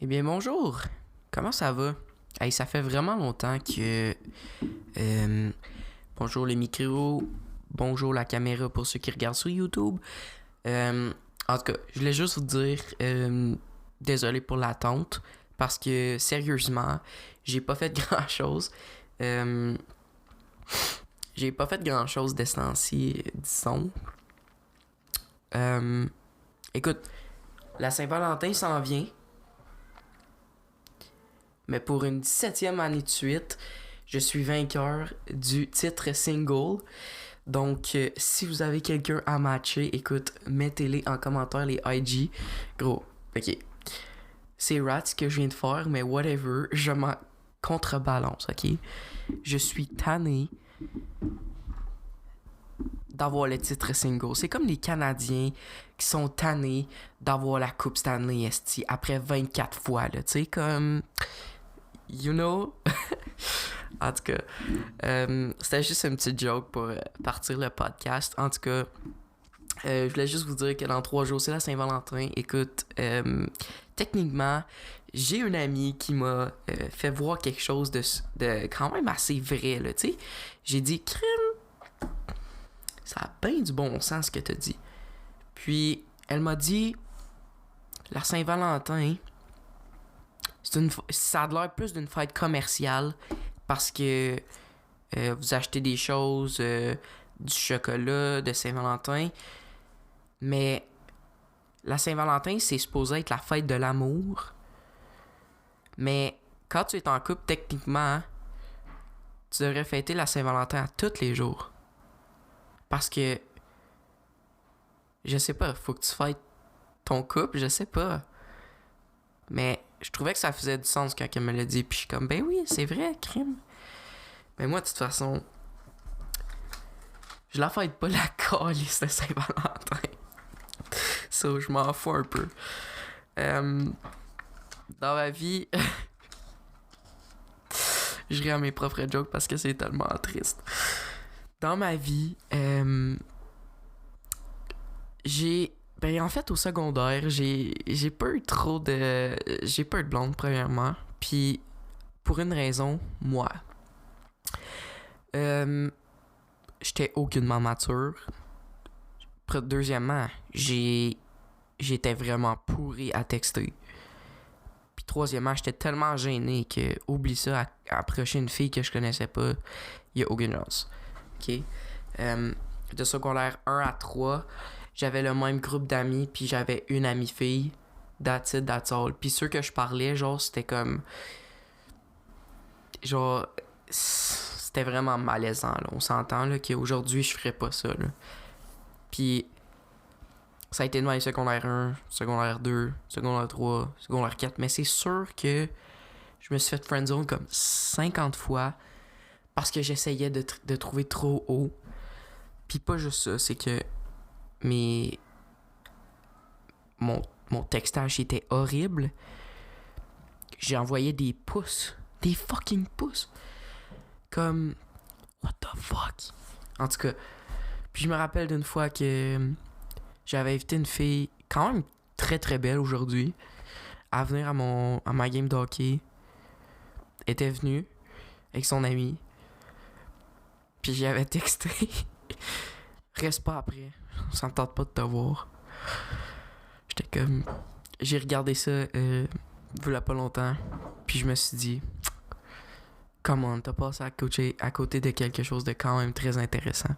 Eh bien, bonjour. Comment ça va? Hey, ça fait vraiment longtemps que... bonjour les micros, bonjour la caméra pour ceux qui regardent sur YouTube. En tout cas, je voulais juste vous dire désolé pour l'attente parce que sérieusement, j'ai pas fait grand-chose. J'ai pas fait grand-chose de ce temps-ci, disons. Écoute, la Saint-Valentin s'en vient. Mais pour une 17e année de suite, je suis vainqueur du titre single. Donc, si vous avez quelqu'un à matcher, écoute, mettez-les en commentaire, les IG. Gros, ok. C'est rat ce que je viens de faire, mais whatever, je m'en contrebalance, ok? Je suis tanné d'avoir le titre single. C'est comme les Canadiens qui sont tannés d'avoir la Coupe Stanley esti après 24 fois, là, tu sais, comme... You know? En tout cas, c'était juste une petite joke pour partir le podcast. En tout cas, je voulais juste vous dire que dans 3 jours, c'est la Saint-Valentin. Écoute, techniquement, j'ai une amie qui m'a fait voir quelque chose de quand même assez vrai, là, tu sais. J'ai dit, crime, ça a bien du bon sens ce que t'as dit. Puis, elle m'a dit, la Saint-Valentin... ça a l'air plus d'une fête commerciale parce que vous achetez des choses, du chocolat, de Saint-Valentin. Mais la Saint-Valentin, c'est supposé être la fête de l'amour. Mais quand tu es en couple, techniquement, tu devrais fêter la Saint-Valentin à tous les jours. Parce que, je sais pas, faut que tu fêtes ton couple, je sais pas. Mais je trouvais que ça faisait du sens quand elle me l'a dit. Puis je suis comme, ben oui, c'est vrai, crime. Mais moi, de toute façon, je la fête pas la calice de Saint-Valentin. So, je m'en fous un peu. Dans ma vie, je ris à mes propres jokes parce que c'est tellement triste. Dans ma vie, Ben, en fait, au secondaire, j'ai pas eu trop de... J'ai pas eu de blonde, premièrement. Puis, pour une raison, moi. J'étais aucunement mature. Deuxièmement, j'étais vraiment pourri à texter. Puis, troisièmement, j'étais tellement gêné que, oublie ça, à approcher une fille que je connaissais pas, y a aucune chance. OK? De secondaire 1 à 3... J'avais le même groupe d'amis, puis j'avais une amie fille. That's it, that's all. Puis ceux que je parlais, genre, c'était comme... Genre... C'était vraiment malaisant, là. On s'entend, là, qu'aujourd'hui, je ferais pas ça, là. Puis... Ça a été dans les secondaire 1, secondaire 2, secondaire 3, secondaire 4. Mais c'est sûr que je me suis fait friendzone comme 50 fois parce que j'essayais de trouver trop haut. Puis pas juste ça, c'est que... Mais mon textage était horrible. J'ai envoyé des pouces. Des fucking pouces. Comme... What the fuck? En tout cas. Puis je me rappelle d'une fois que j'avais invité une fille quand même très très belle aujourd'hui à venir à ma game de hockey. Elle était venue avec son ami. Puis j'avais texté. Reste pas après. Ça me tente pas de te voir. J'étais comme... J'ai regardé ça voilà pas longtemps. Puis je me suis dit... Come on, t'as passé à côté de quelque chose de quand même très intéressant.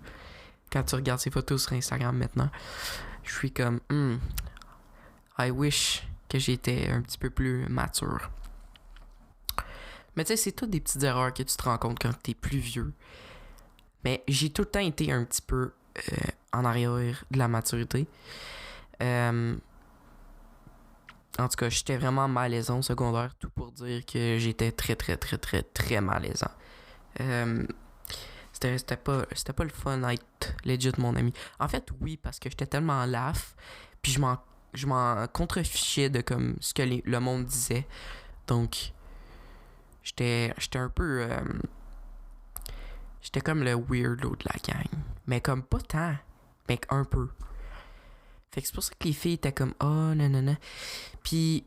Quand tu regardes ces photos sur Instagram maintenant, je suis comme... I wish que j'étais un petit peu plus mature. Mais tu sais, c'est toutes des petites erreurs que tu te rends compte quand t'es plus vieux. Mais j'ai tout le temps été un petit peu... en arrière de la maturité. En tout cas, j'étais vraiment malaisant au secondaire, tout pour dire que j'étais très, très, très, très, très malaisant. C'était pas le fun d'être legit mon ami. En fait, oui, parce que j'étais tellement laf, puis je m'en contrefichais de comme ce que le monde disait. Donc, j'étais un peu... J'étais comme le weirdo de la gang. Mais comme pas tant. Mais un peu. Fait que c'est pour ça que les filles étaient comme... Oh, non. Puis,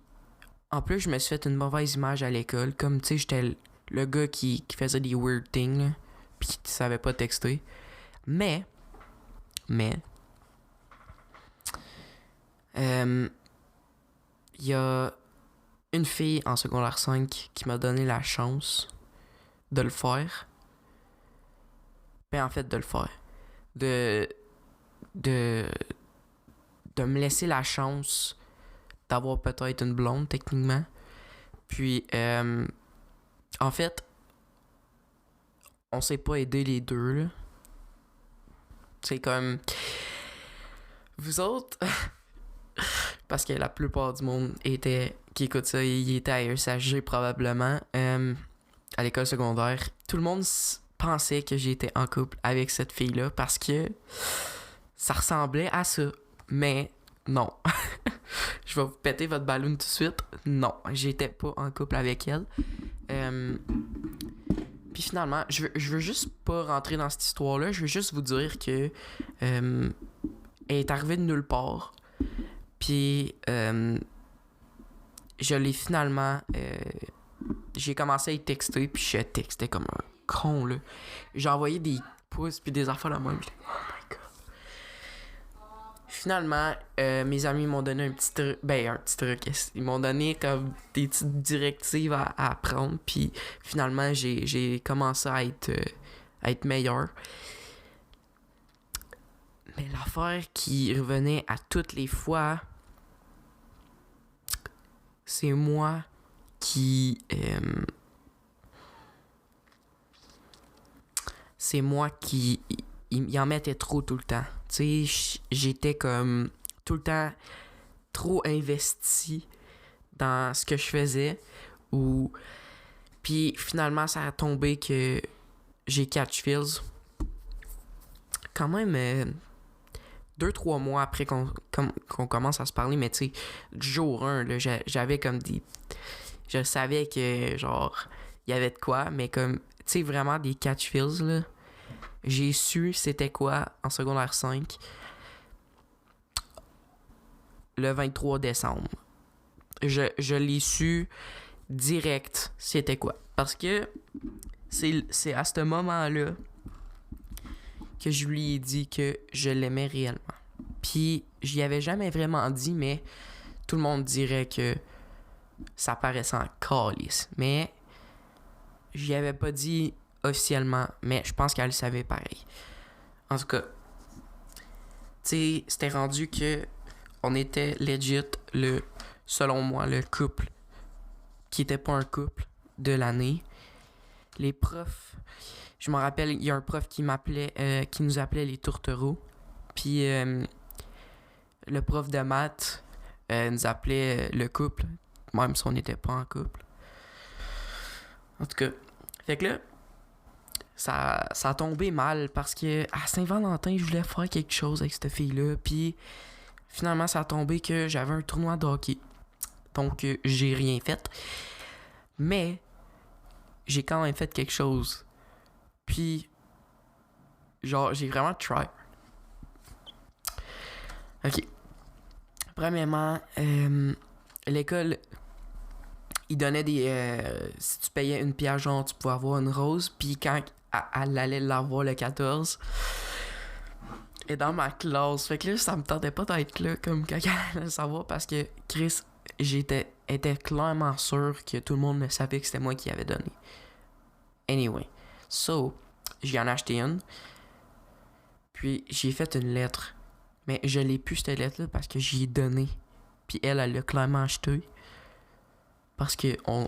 En plus, je me suis fait une mauvaise image à l'école. Comme, tu sais, j'étais le gars qui faisait des weird things, là, pis qui savait pas texter. Mais, il y a une fille en secondaire 5 qui m'a donné la chance de le faire. Ben, en fait, de le faire. De me laisser la chance d'avoir peut-être une blonde, techniquement. Puis, en fait, on s'est pas aidé les deux, là. C'est comme... Vous autres... Parce que la plupart du monde qui écoute ça, il était à ESHG probablement. À l'école secondaire. Tout le monde pensait que j'étais en couple avec cette fille-là parce que ça ressemblait à ça. Mais non. Je vais vous péter votre ballon tout de suite. Non, j'étais pas en couple avec elle. Puis finalement, je veux juste pas rentrer dans cette histoire-là. Je veux juste vous dire que elle est arrivée de nulle part. Puis je l'ai finalement... j'ai commencé à y texter, puis je textais comme un con, là. J'ai envoyé des pouces puis des affaires la même. Oh my god. Finalement, mes amis m'ont donné un petit truc. Ben, un petit truc. Ils m'ont donné comme des petites directives à apprendre. Puis finalement, j'ai commencé à être meilleur. Mais l'affaire qui revenait à toutes les fois, c'est moi qui... c'est moi qui... Il en mettait trop tout le temps. Tu sais, j'étais comme tout le temps trop investi dans ce que je faisais. Puis finalement, ça a tombé que j'ai catch feels. Quand même 2-3 mois après qu'on commence à se parler, mais tu sais, du jour 1, là, j'avais comme des... Je savais que, genre, il y avait de quoi, mais comme, tu sais, vraiment des catch feels, là. J'ai su c'était quoi en secondaire 5 le 23 décembre. Je l'ai su direct c'était quoi. Parce que c'est à ce moment-là que je lui ai dit que je l'aimais réellement. Puis j'y avais jamais vraiment dit, mais tout le monde dirait que ça paraissait en calice. Mais j'y avais pas dit officiellement, mais je pense qu'elle le savait pareil. En tout cas, tu sais, c'était rendu que on était legit selon moi, le couple qui était pas un couple de l'année. Les profs, je me rappelle, il y a un prof qui nous appelait les tourtereaux. Puis le prof de maths nous appelait le couple, même si on n'était pas en couple. En tout cas, fait que là, ça a tombé mal parce que à Saint-Valentin, je voulais faire quelque chose avec cette fille-là. Puis finalement, ça a tombé que j'avais un tournoi de hockey. Donc, j'ai rien fait. Mais j'ai quand même fait quelque chose. Puis, genre, j'ai vraiment try. Ok. Premièrement, l'école, ils donnaient des... si tu payais une pièce, genre, tu pouvais avoir une rose. Puis quand elle allait l'avoir le 14, et dans ma classe. Fait que là, ça me tentait pas d'être là, comme quand elle allait le savoir, parce que Chris, était clairement sûr que tout le monde ne savait que c'était moi qui avais donné. Anyway. So, j'y en ai acheté une. Puis, j'ai fait une lettre. Mais je l'ai plus, cette lettre-là, parce que j'y ai donné. Puis elle l'a clairement acheté. Parce que on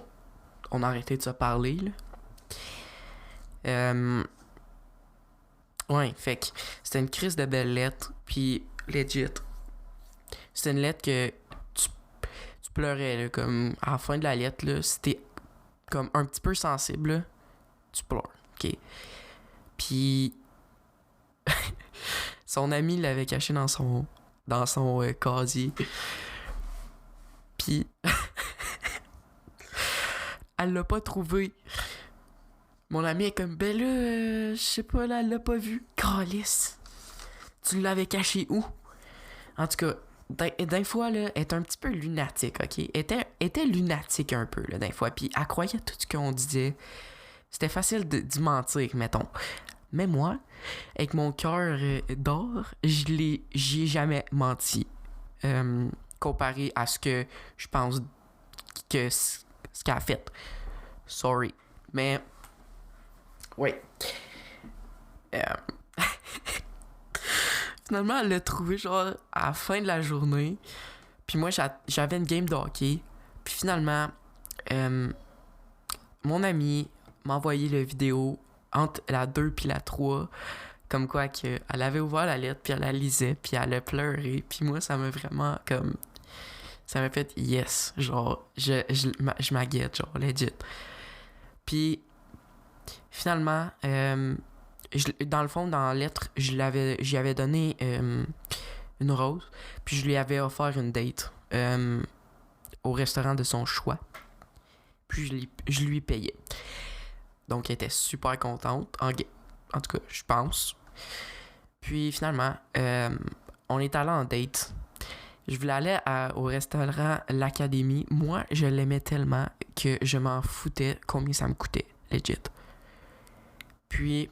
a arrêté de se parler, là. Ouais, fait que c'était une crise de belle lettre. Puis, legit. C'était une lettre que tu pleurais, là. Comme, à la fin de la lettre, là, c'était comme un petit peu sensible, là. Tu pleures, ok? Puis, son ami l'avait caché dans son casier. Puis, elle l'a pas trouvé. Mon ami est comme, ben là, je sais pas, là, elle l'a pas vu. Calice. Tu l'avais caché où? En tout cas, D'un fois, là, elle était un petit peu lunatique, OK? Elle était lunatique un peu, là, d'un fois. Puis elle croyait tout ce qu'on disait. C'était facile d'y mentir, mettons. Mais moi, avec mon cœur d'or, j'y ai jamais menti. Comparé à ce que je pense que ce qu'elle a fait. Sorry. Mais, oui. Finalement, elle l'a trouvé genre à la fin de la journée. Puis moi, j'avais une game de hockey. Puis finalement, mon ami m'a envoyé la vidéo entre la 2 puis la 3. Comme quoi que elle avait ouvert la lettre, puis elle la lisait, puis elle a pleuré. Puis moi, ça m'a vraiment comme... Ça m'a fait yes. Genre, je m'aguette, genre, legit. Puis finalement... dans le fond, dans la lettre, j'y avais donné une rose, puis je lui avais offert une date au restaurant de son choix. Puis je lui payais. Donc, elle était super contente, en tout cas, je pense. Puis finalement, on est allé en date. Je voulais aller au restaurant L'Académie. Moi, je l'aimais tellement que je m'en foutais combien ça me coûtait, legit. Puis...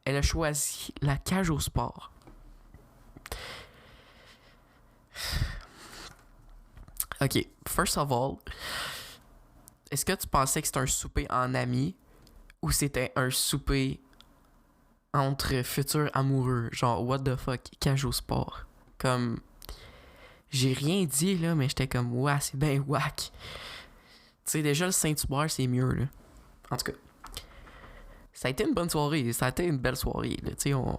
elle a choisi la cage au sport. Ok, first of all, est-ce que tu pensais que c'était un souper en amis ou c'était un souper entre futurs amoureux? Genre, what the fuck, cage au sport? Comme, j'ai rien dit là, mais j'étais comme, ouais, c'est ben whack. Tu sais, déjà le Saint-Hubert, c'est mieux là. En tout cas. Ça a été une bonne soirée, ça a été une belle soirée. Tu sais, on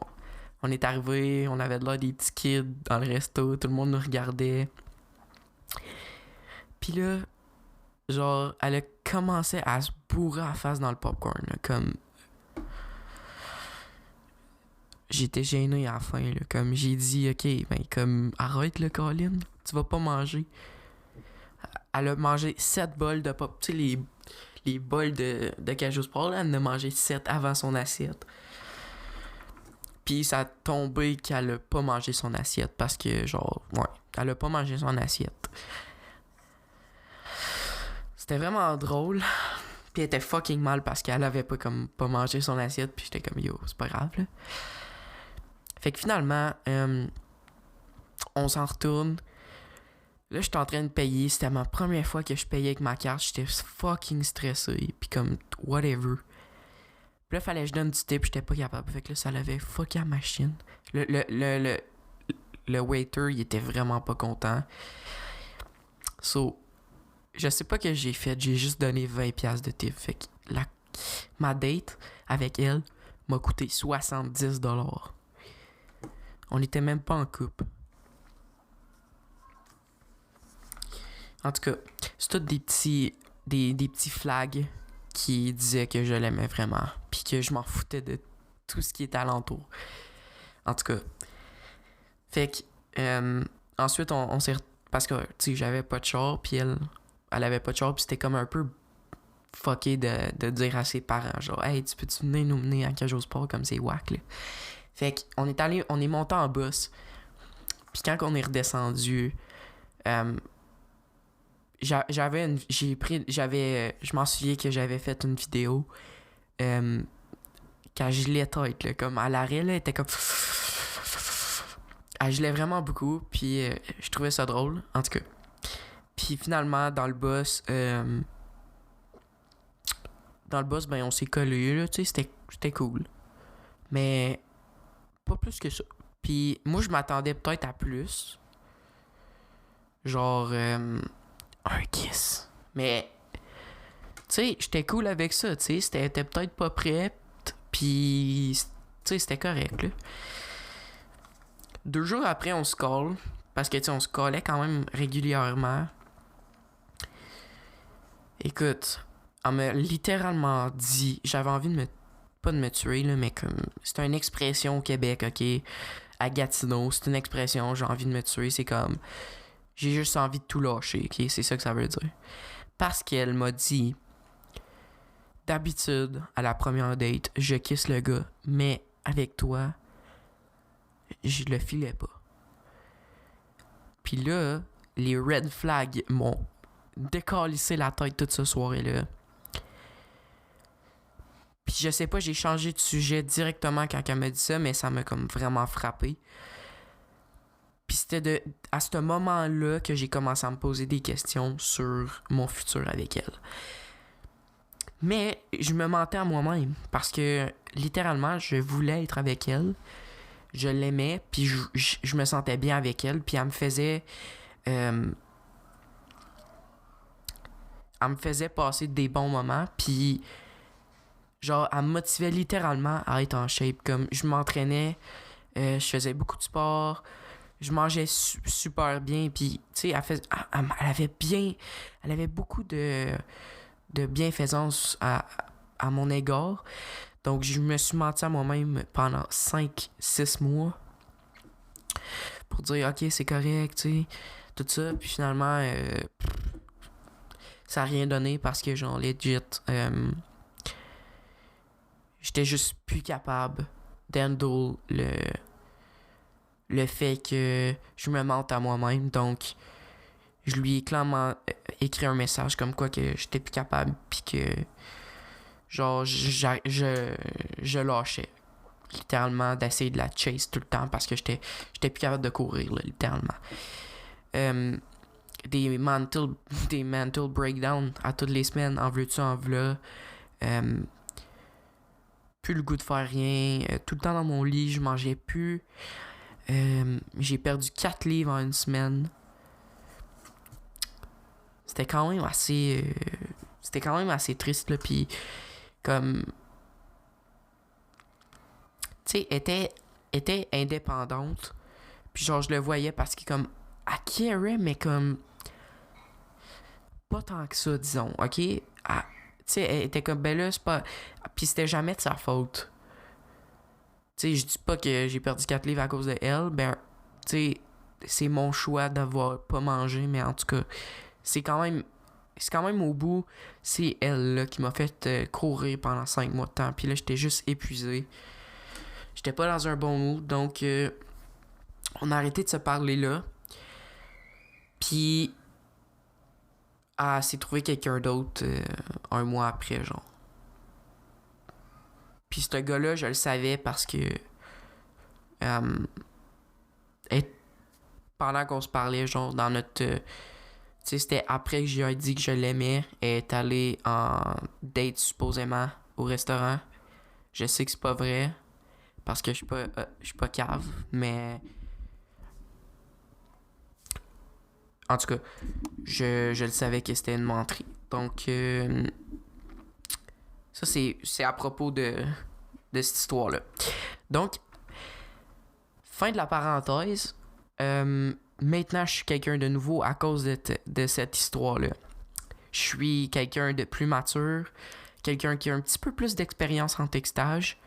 est arrivé, on avait de l'air des petits kids dans le resto, tout le monde nous regardait. Puis là, genre, elle a commencé à se bourrer à la face dans le popcorn, là, comme... J'étais gêné à la fin, là, comme j'ai dit, ok, ben comme, arrête le Colin, tu vas pas manger. Elle a mangé 7 bols de pop, tu sais, les bols de cage au sport, là, elle en a mangé 7 avant son assiette. Puis ça a tombé qu'elle a pas mangé son assiette parce que, genre, ouais, elle a pas mangé son assiette. C'était vraiment drôle. Puis elle était fucking mal parce qu'elle avait pas mangé son assiette. Puis j'étais comme, yo, c'est pas grave, là. Fait que finalement, on s'en retourne. Là, j'étais en train de payer. C'était ma première fois que je payais avec ma carte. J'étais fucking stressé. Puis comme, whatever. Puis là, fallait que je donne du tip. J'étais pas capable. Fait que là, ça l'avait fucké la machine. Le waiter, il était vraiment pas content. So, je sais pas ce que j'ai fait. J'ai juste donné 20$ de tip. Fait que ma date avec elle m'a coûté 70$. On était même pas en couple. En tout cas, c'est tous des petits flags qui disaient que je l'aimais vraiment. Puis que je m'en foutais de tout ce qui était alentour. En tout cas. Fait que, ensuite, on s'est... Parce que, tu sais, j'avais pas de char, puis elle avait pas de char, puis c'était comme un peu fucké de dire à ses parents, genre, hey, tu peux-tu venir nous mener à cage au sport comme c'est whack, là. Fait qu'on est monté en bus, puis quand on est redescendu, je m'en souviens que j'avais fait une vidéo quand je gelais tête, là, comme à l'arrêt, là, elle était comme... Elle gelait vraiment beaucoup, puis je trouvais ça drôle, en tout cas. Puis finalement, dans le bus, ben, on s'est collés, là, tu sais, c'était cool. Mais pas plus que ça. Puis moi, je m'attendais peut-être à plus. Genre, un kiss. Mais, tu sais, j'étais cool avec ça, tu sais, c'était peut-être pas prêt, puis, tu sais, c'était correct, là. 2 jours après, on se colle, parce que, tu sais, on se collait quand même régulièrement. Écoute, elle m'a littéralement dit, j'avais envie pas de me tuer, là, mais comme, c'est une expression au Québec, ok? À Gatineau, c'est une expression, j'ai envie de me tuer, c'est comme, j'ai juste envie de tout lâcher, ok? C'est ça que ça veut dire. Parce qu'elle m'a dit, d'habitude, à la première date, je kiss le gars, mais avec toi, je le filais pas. Puis là, les red flags m'ont décalissé la tête toute cette soirée-là. Puis je sais pas, j'ai changé de sujet directement quand elle m'a dit ça, mais ça m'a comme vraiment frappé. Puis c'était à ce moment-là que j'ai commencé à me poser des questions sur mon futur avec elle. Mais je me mentais à moi-même parce que littéralement, je voulais être avec elle. Je l'aimais, puis je me sentais bien avec elle. Puis elle me faisait passer des bons moments. Puis genre, elle me motivait littéralement à être en shape. Comme je m'entraînais, je faisais beaucoup de sport, je mangeais super bien. Puis, tu sais, elle avait beaucoup de bienfaisance à mon égard. Donc, je me suis menti à moi-même pendant 5-6 mois pour dire, OK, c'est correct, tu sais, tout ça. Puis finalement, ça n'a rien donné parce que, genre, legit, j'étais juste plus capable d'handle le fait que je me mente à moi-même. Donc, je lui ai clairement écrit un message comme quoi que j'étais plus capable puis que genre je lâchais littéralement d'essayer de la chase tout le temps parce que j'étais plus capable de courir là, littéralement. Des mental breakdowns à toutes les semaines, en veux-tu, en v'là. Plus le goût de faire rien, tout le temps dans mon lit, je mangeais plus. J'ai perdu 4 livres en une semaine. C'était quand même assez triste là, puis comme tu sais, était indépendante, puis genre je le voyais parce que comme elle carait, mais comme pas tant que ça, disons, ok. Tu sais, elle était comme ben là, c'est pas, puis c'était jamais de sa faute. Tu sais, je dis pas que j'ai perdu 4 livres à cause de elle, ben tu sais, c'est mon choix d'avoir pas mangé, mais en tout cas c'est quand même au bout, c'est elle là qui m'a fait courir pendant 5 mois de temps. Puis là, j'étais juste épuisé. J'étais pas dans un bon mood, donc on a arrêté de se parler là. Puis elle s'est trouvé quelqu'un d'autre un mois après, genre. Puis ce gars-là, je le savais parce que pendant qu'on se parlait, genre, dans notre... tu sais, c'était après que j'ai dit que je l'aimais. Elle est allée en date, supposément, au restaurant. Je sais que c'est pas vrai, parce que je suis pas cave, mais... En tout cas, je le savais que c'était une menterie. Donc, ça, c'est à propos de cette histoire-là. Donc, fin de la parenthèse. Maintenant, je suis quelqu'un de nouveau à cause de cette histoire-là. Je suis quelqu'un de plus mature, quelqu'un qui a un petit peu plus d'expérience en textage.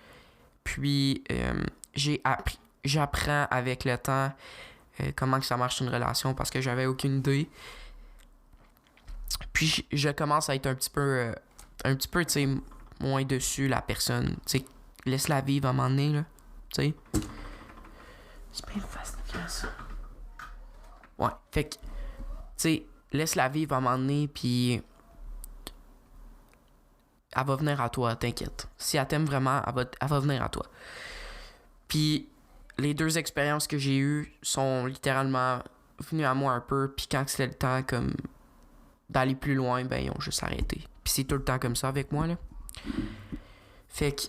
Puis, j'apprends avec le temps comment que ça marche une relation parce que j'avais aucune idée. Puis, je commence à être un petit peu, tu sais, moins dessus la personne. Tu sais, laisse-la vivre à un moment donné, là. Tu sais. C'est bien facile de faire ça. Ouais, fait que, tu sais, laisse-la vivre à un moment donné, puis elle va venir à toi, t'inquiète. Si elle t'aime vraiment, elle va venir à toi. Puis, les 2 expériences que j'ai eues sont littéralement venues à moi un peu, puis quand c'était le temps, comme, d'aller plus loin, ben, ils ont juste arrêté. Puis c'est tout le temps comme ça avec moi, là. Fait que,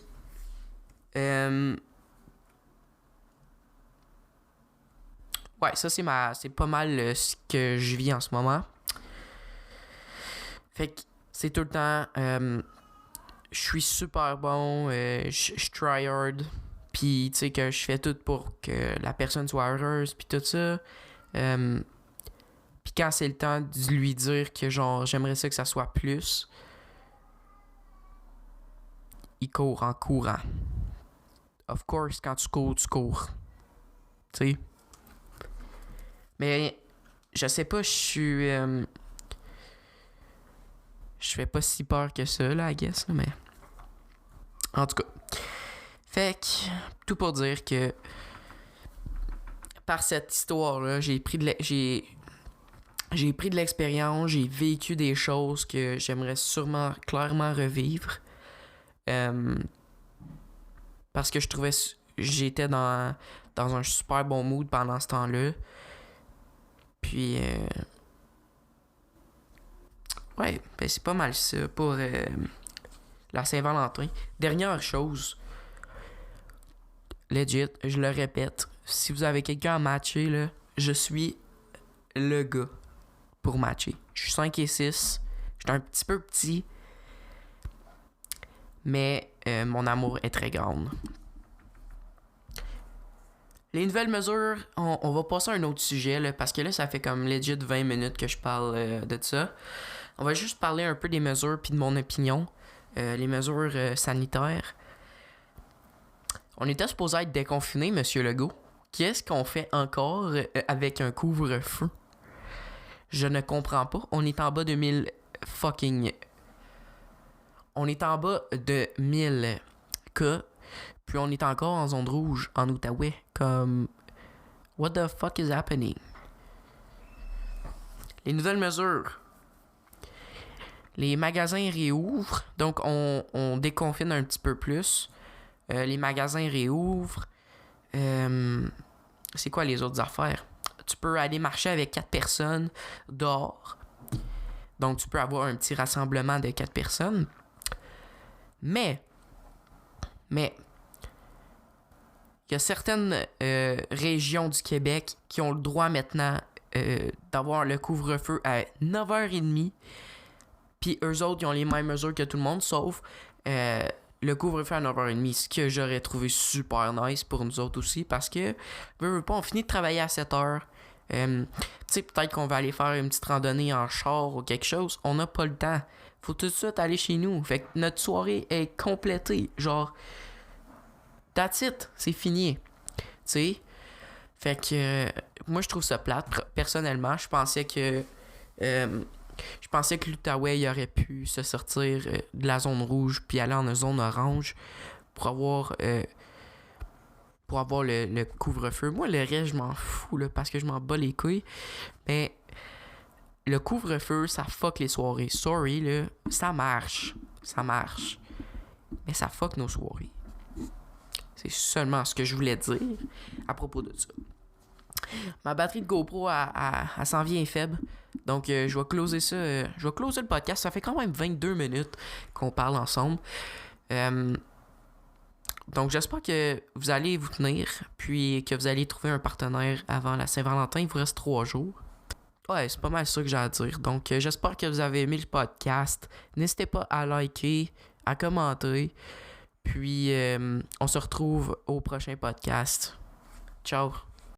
ouais, ça c'est pas mal ce que je vis en ce moment. Fait que c'est tout le temps, je suis super bon, je try hard, puis tu sais que je fais tout pour que la personne soit heureuse, puis tout ça. Puis quand c'est le temps de lui dire que genre j'aimerais ça que ça soit plus, il court en courant. Of course, quand tu cours, tu cours. Tu sais. Mais je sais pas, je fais pas si peur que ça, là, I guess, mais... En tout cas. Fait que, tout pour dire que par cette histoire-là, j'ai pris de l'expérience, j'ai vécu des choses que j'aimerais sûrement clairement revivre. Parce que je trouvais j'étais dans un super bon mood pendant ce temps-là. Puis ouais, ben c'est pas mal ça pour la Saint-Valentin. Dernière chose, legit, je le répète, si vous avez quelqu'un à matcher, là, je suis le gars pour matcher. Je suis 5 et 6, je suis un petit peu petit, mais mon amour est très grand. Les nouvelles mesures, on va passer à un autre sujet, là, parce que là, ça fait comme legit 20 minutes que je parle de ça. On va juste parler un peu des mesures puis de mon opinion. Les mesures sanitaires. On était supposé être déconfiné, Monsieur Legault. Qu'est-ce qu'on fait encore avec un couvre-feu? Je ne comprends pas. On est en bas de 1000 fucking... On est en bas de 1000 cas. Puis on est encore en zone rouge en Outaouais. Comme... What the fuck is happening? Les nouvelles mesures. Les magasins réouvrent. Donc on déconfine un petit peu plus. Les magasins réouvrent. C'est quoi les autres affaires? Tu peux aller marcher avec 4 personnes dehors. Donc tu peux avoir un petit rassemblement de 4 personnes. Mais il y a certaines régions du Québec qui ont le droit maintenant d'avoir le couvre-feu à 9h30. Puis eux autres, ils ont les mêmes mesures que tout le monde, sauf le couvre-feu à 9h30. Ce que j'aurais trouvé super nice pour nous autres aussi, parce que, veux pas, on finit de travailler à 7h. Tu sais, peut-être qu'on va aller faire une petite randonnée en char ou quelque chose. On n'a pas le temps. Faut tout de suite aller chez nous. Fait que notre soirée est complétée. Genre... That's it, c'est fini. Tu sais? Fait que moi je trouve ça plate. Personnellement, je pensais que l'Outaouais il aurait pu se sortir de la zone rouge puis aller en zone orange pour avoir le couvre-feu. Moi le reste je m'en fous là, parce que je m'en bats les couilles. Mais le couvre-feu ça fuck les soirées. Sorry là, ça marche. Mais ça fuck nos soirées. C'est seulement ce que je voulais dire à propos de ça. Ma batterie de GoPro, elle s'en vient faible. Donc, je vais closer ça. Je vais closer le podcast. Ça fait quand même 22 minutes qu'on parle ensemble. Donc, j'espère que vous allez vous tenir. Puis que vous allez trouver un partenaire avant la Saint-Valentin. Il vous reste 3 jours. Ouais, c'est pas mal ça que j'ai à dire. Donc, j'espère que vous avez aimé le podcast. N'hésitez pas à liker, à commenter. Puis, on se retrouve au prochain podcast. Ciao!